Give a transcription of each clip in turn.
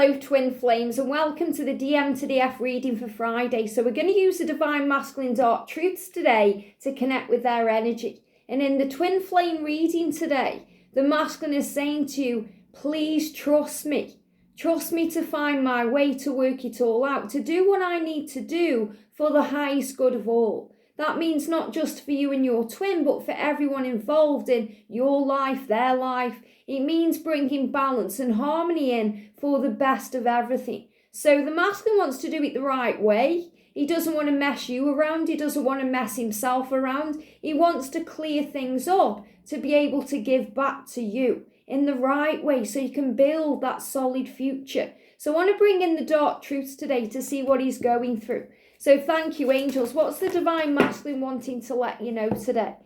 Hello twin flames and welcome to the DM to DF reading for Friday. So we're going to use the Divine Masculine Dark Truths today to connect with their energy. And in the twin flame reading today, the masculine is saying to you, please trust me. Trust me to find my way, to work it all out, to do what I need to do for the highest good of all. That means not just for you and your twin, but for everyone involved in your life, their life. It means bringing balance and harmony in for the best of everything. So the masculine wants to do it the right way. He doesn't want to mess you around. He doesn't want to mess himself around. He wants to clear things up to be able to give back to you in the right way so you can build that solid future. So I want to bring in the dark truths today to see what he's going through. So thank you, angels. What's the Divine Masculine wanting to let you know today?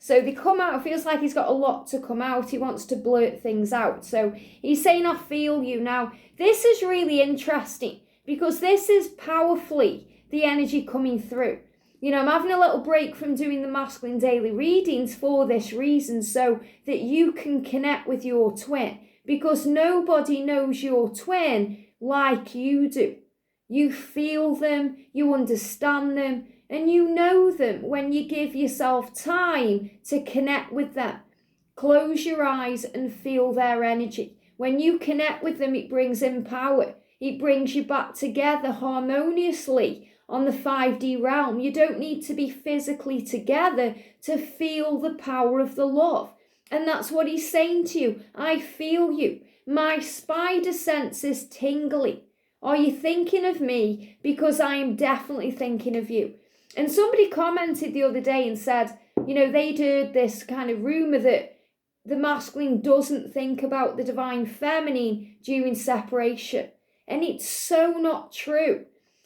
So they come out, it feels like he's got a lot to come out. He wants to blurt things out. So he's saying, I feel you. Now, this is really interesting because this is powerfully the energy coming through. You know, I'm having a little break from doing the masculine daily readings for this reason, so that you can connect with your twin, because nobody knows your twin like you do. You feel them, you understand them, and you know them when you give yourself time to connect with them. Close your eyes and feel their energy. When you connect with them, it brings in power. It brings you back together harmoniously on the 5D realm. You don't need to be physically together to feel the power of the love. And that's what he's saying to you. I feel you. My spider sense is tingly. Are you thinking of me? Because I am definitely thinking of you. And somebody commented the other day and said, you know, they'd heard this kind of rumour that the masculine doesn't think about the divine feminine during separation. And it's so not true.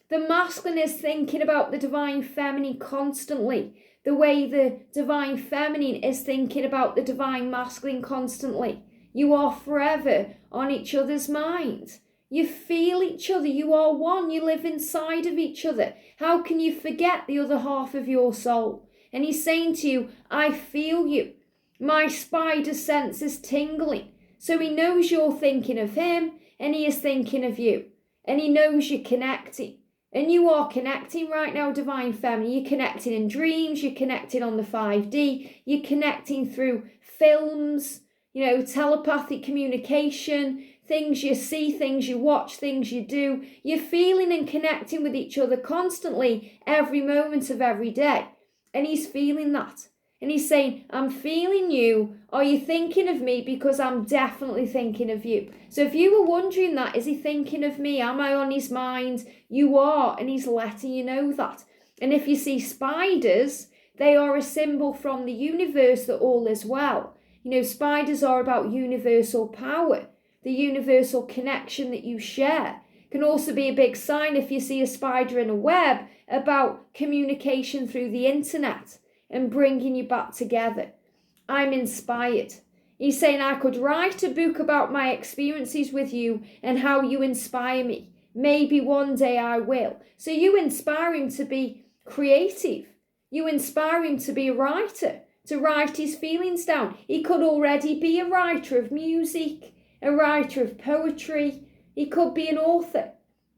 The masculine is thinking about the divine feminine constantly, the way the divine feminine is thinking about the divine masculine constantly. You are forever on each other's mind. You feel each other. You are one. You live inside of each other. How can you forget the other half of your soul? And he's saying to you, I feel you. My spider sense is tingling. So he knows you're thinking of him and he is thinking of you. And he knows you're connecting. And you are connecting right now, divine feminine. You're connecting in dreams. You're connecting on the 5D. You're connecting through films, you know, telepathic communication, things you see, things you watch, things you do. You're feeling and connecting with each other constantly every moment of every day. And he's feeling that. And he's saying, I'm feeling you. Are you thinking of me? Because I'm definitely thinking of you. So if you were wondering that, is he thinking of me? Am I on his mind? You are. And he's letting you know that. And if you see spiders, they are a symbol from the universe that all is well. You know, spiders are about universal power, the universal connection that you share. Can also be a big sign if you see a spider in a web about communication through the internet and bringing you back together. I'm inspired. He's saying I could write a book about my experiences with you and how you inspire me. Maybe one day I will. So you inspire him to be creative. You inspire him to be a writer, to write his feelings down. He could already be a writer of music, a writer of poetry. He could be an author.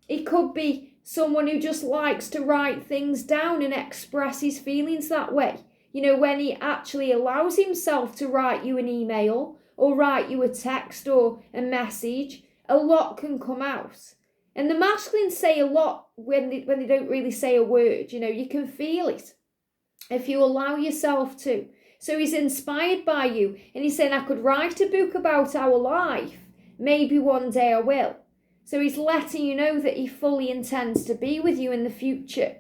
He could be someone who just likes to write things down and express his feelings that way. You know, when he actually allows himself to write you an email or write you a text or a message, a lot can come out. And the masculines say a lot when they don't really say a word. You know, you can feel it if you allow yourself to. So he's inspired by you and he's saying, I could write a book about our life. Maybe one day I will. So he's letting you know that he fully intends to be with you in the future.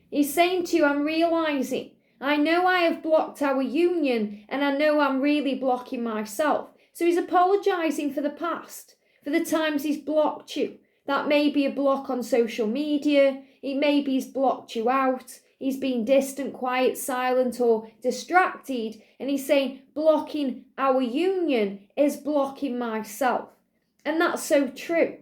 He's saying to you, I'm realizing, I know I have blocked our union and I know I'm really blocking myself. So he's apologizing for the past, for the times he's blocked you. That may be a block on social media. It may be he's blocked you out. He's been distant, quiet, silent, or distracted. And he's saying, blocking our union is blocking myself. And that's so true.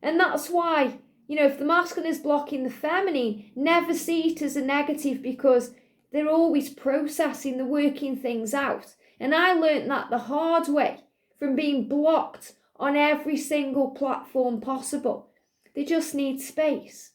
And that's why, you know, if the masculine is blocking the feminine, never see it as a negative, because they're always processing, they're working things out. And I learnt that the hard way from being blocked on every single platform possible. They just need space.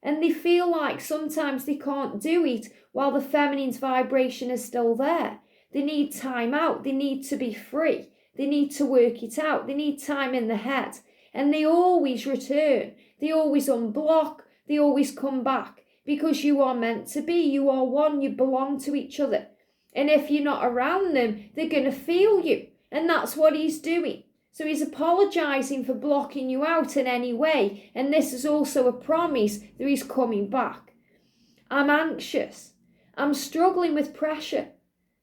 And they feel like sometimes they can't do it while the feminine's vibration is still there. They need time out. They need to be free. They need to work it out. They need time in the head. And they always return. They always unblock. They always come back. Because you are meant to be. You are one. You belong to each other. And if you're not around them, they're going to feel you. And that's what he's doing. So he's apologising for blocking you out in any way. And this is also a promise that he's coming back. I'm anxious. I'm struggling with pressure.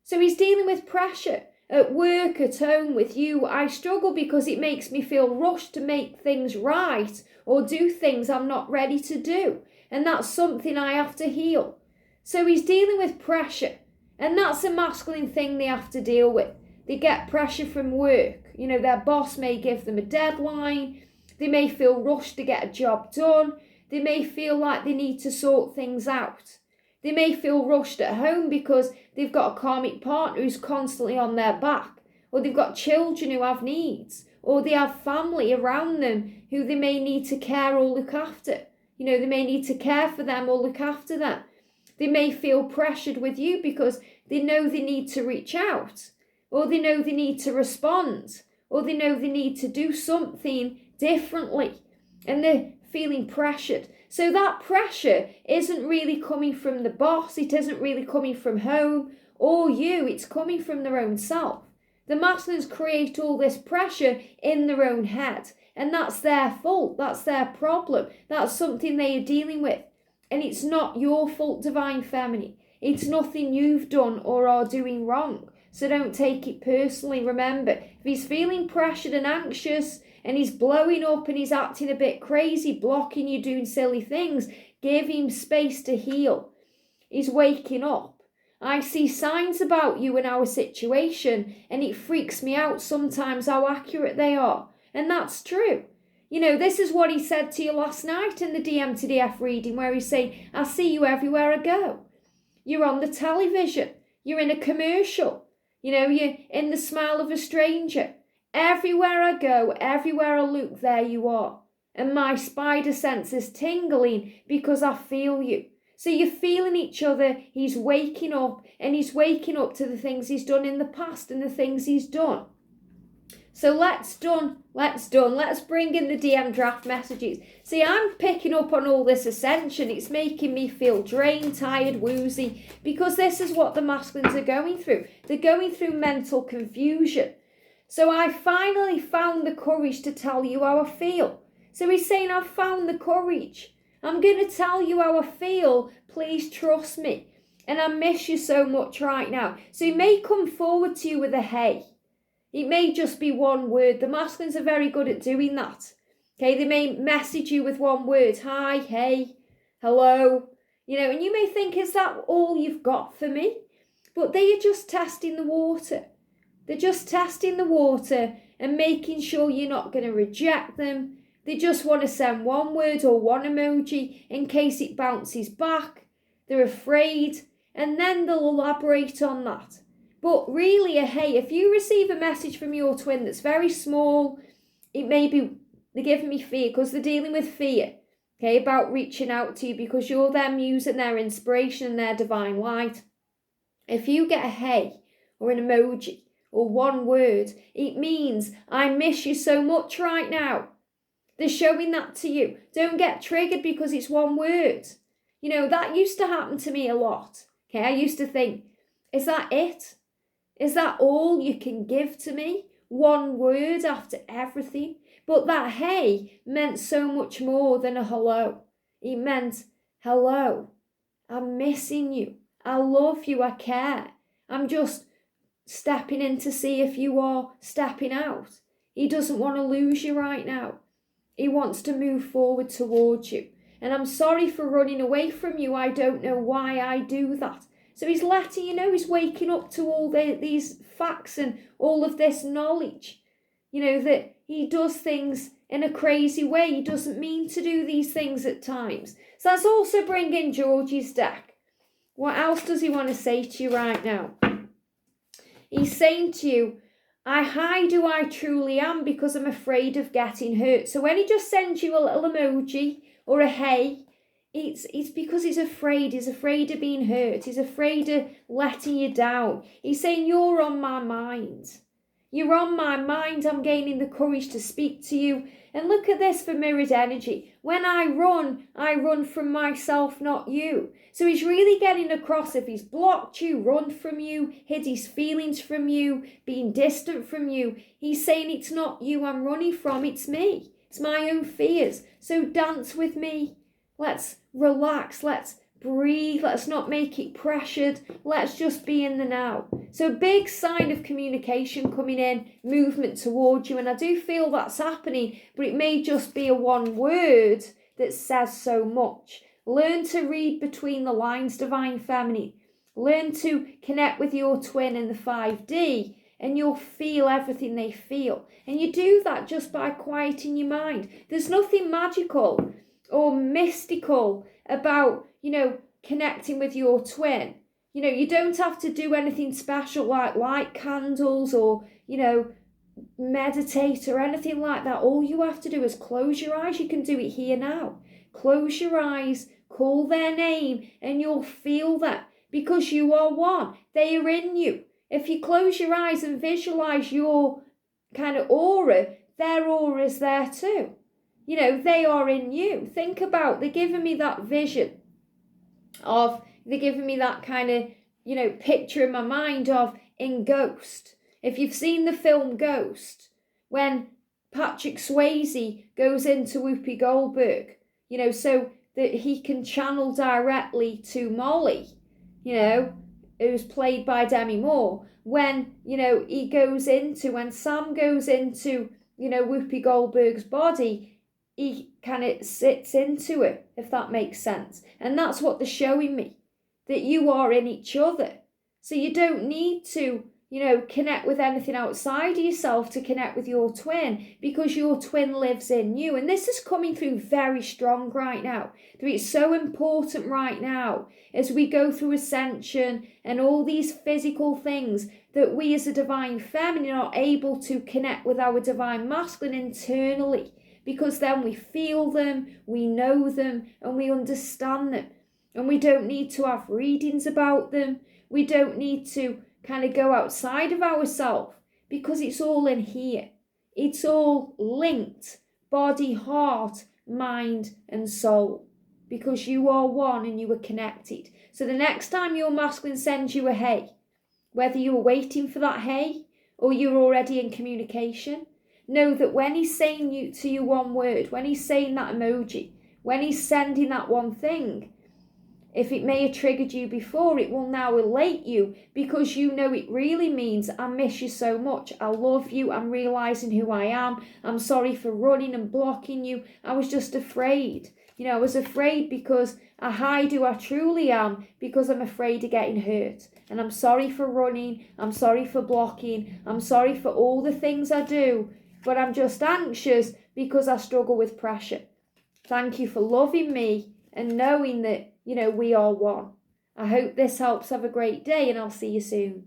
So he's dealing with pressure at work, at home, with you. I struggle because it makes me feel rushed to make things right or do things I'm not ready to do. And that's something I have to heal. So he's dealing with pressure. And that's a masculine thing they have to deal with. They get pressure from work. You know, their boss may give them a deadline. They may feel rushed to get a job done. They may feel like they need to sort things out. They may feel rushed at home because they've got a karmic partner who's constantly on their back. Or they've got children who have needs. Or they have family around them who they may need to care or look after. You know, they may need to care for them or look after them. They may feel pressured with you because they know they need to reach out. Or they know they need to respond. Or they know they need to do something differently. And they're feeling pressured. So that pressure isn't really coming from the boss. It isn't really coming from home or you. It's coming from their own self. The masculines create all this pressure in their own head. And that's their fault. That's their problem. That's something they are dealing with. And it's not your fault, Divine Feminine. It's nothing you've done or are doing wrong. So don't take it personally. Remember, if he's feeling pressured and anxious and he's blowing up and he's acting a bit crazy, blocking you, doing silly things, give him space to heal. He's waking up. I see signs about you in our situation and it freaks me out sometimes how accurate they are. And that's true. You know, this is what he said to you last night in the DM to DF reading where he's saying, I see you everywhere I go. You're on the television. You're in a commercial. You know, you're in the smile of a stranger. Everywhere I go, everywhere I look, there you are. And my spider sense is tingling because I feel you. So you're feeling each other. He's waking up and he's waking up to the things he's done in the past and the things he's done. So let's bring in the DM draft messages. See, I'm picking up on all this ascension. It's making me feel drained, tired, woozy, because this is what the masculines are going through. They're going through mental confusion. So I finally found the courage to tell you how I feel. So he's saying, I've found the courage. I'm going to tell you how I feel. Please trust me. And I miss you so much right now. So he may come forward to you with a hey. It may just be one word. The masculines are very good at doing that. Okay, they may message you with one word. Hi, hey, hello. You know, and you may think, is that all you've got for me? But they are just testing the water. They're just testing the water and making sure you're not going to reject them. They just want to send one word or one emoji in case it bounces back. They're afraid. And then they'll elaborate on that. But really, hey, if you receive a message from your twin that's very small, it may be they're giving me fear because they're dealing with fear, okay, about reaching out to you because you're their muse and their inspiration and their divine light. If you get a hey or an emoji or one word, it means I miss you so much right now. They're showing that to you. Don't get triggered because it's one word. You know, that used to happen to me a lot. Okay, I used to think, is that it? Is that all you can give to me? One word after everything? But that hey meant so much more than a hello. It meant, hello, I'm missing you. I love you, I care. I'm just stepping in to see if you are stepping out. He doesn't want to lose you right now. He wants to move forward towards you. And I'm sorry for running away from you. I don't know why I do that. So he's letting you know, he's waking up to all these facts and all of this knowledge. You know, that he does things in a crazy way. He doesn't mean to do these things at times. So let's also bring in Georgie's deck. What else does he want to say to you right now? He's saying to you, I hide who I truly am because I'm afraid of getting hurt. So when he just sends you a little emoji or a hey, it's because he's afraid. He's afraid of being hurt. He's afraid of letting you down. He's saying, you're on my mind. You're on my mind. I'm gaining the courage to speak to you. And look at this for mirrored energy. When I run from myself, not you. So he's really getting across, if he's blocked you, run from you, hid his feelings from you, being distant from you, he's saying it's not you I'm running from, it's me. It's my own fears. So dance with me. Let's relax. Let's breathe. Let's not make it pressured. Let's just be in the now. So big sign of communication coming in, movement towards you. And I do feel that's happening, but it may just be a one word that says so much. Learn to read between the lines, Divine Feminine. Learn to connect with your twin in the 5D, and you'll feel everything they feel. And you do that just by quieting your mind. There's nothing magical or mystical about, connecting with your twin. You don't have to do anything special like light candles or, meditate or anything like that. All you have to do is close your eyes. You can do it here now. Close your eyes, call their name, and you'll feel that because you are one. They are in you. If you close your eyes and visualize your kind of aura, their aura is there too. They are in you. Think about, they're giving me that vision of, they're giving me that kind of, picture in my mind of in Ghost. If you've seen the film Ghost, when Patrick Swayze goes into Whoopi Goldberg, so that he can channel directly to Molly, who's played by Demi Moore. When, when Sam goes into, Whoopi Goldberg's body, he kind of sits into it, if that makes sense. And that's what they're showing me, that you are in each other. So you don't need to, connect with anything outside of yourself to connect with your twin, because your twin lives in you. And this is coming through very strong right now. It's so important right now as we go through ascension and all these physical things, that we as a Divine Feminine are able to connect with our Divine Masculine internally. Because then we feel them, we know them, and we understand them. And we don't need to have readings about them. We don't need to kind of go outside of ourselves, because it's all in here. It's all linked, body, heart, mind, and soul. Because you are one and you are connected. So the next time your masculine sends you a hey, whether you were waiting for that hey or you're already in communication, know that when he's saying to you one word, when he's saying that emoji, when he's sending that one thing, if it may have triggered you before, it will now elate you, because it really means, I miss you so much, I love you, I'm realising who I am, I'm sorry for running and blocking you, I was just afraid. I was afraid because I hide who I truly am because I'm afraid of getting hurt. And I'm sorry for running, I'm sorry for blocking, I'm sorry for all the things I do, but I'm just anxious because I struggle with pressure. Thank you for loving me and knowing that, we are one. I hope this helps. Have a great day, and I'll see you soon.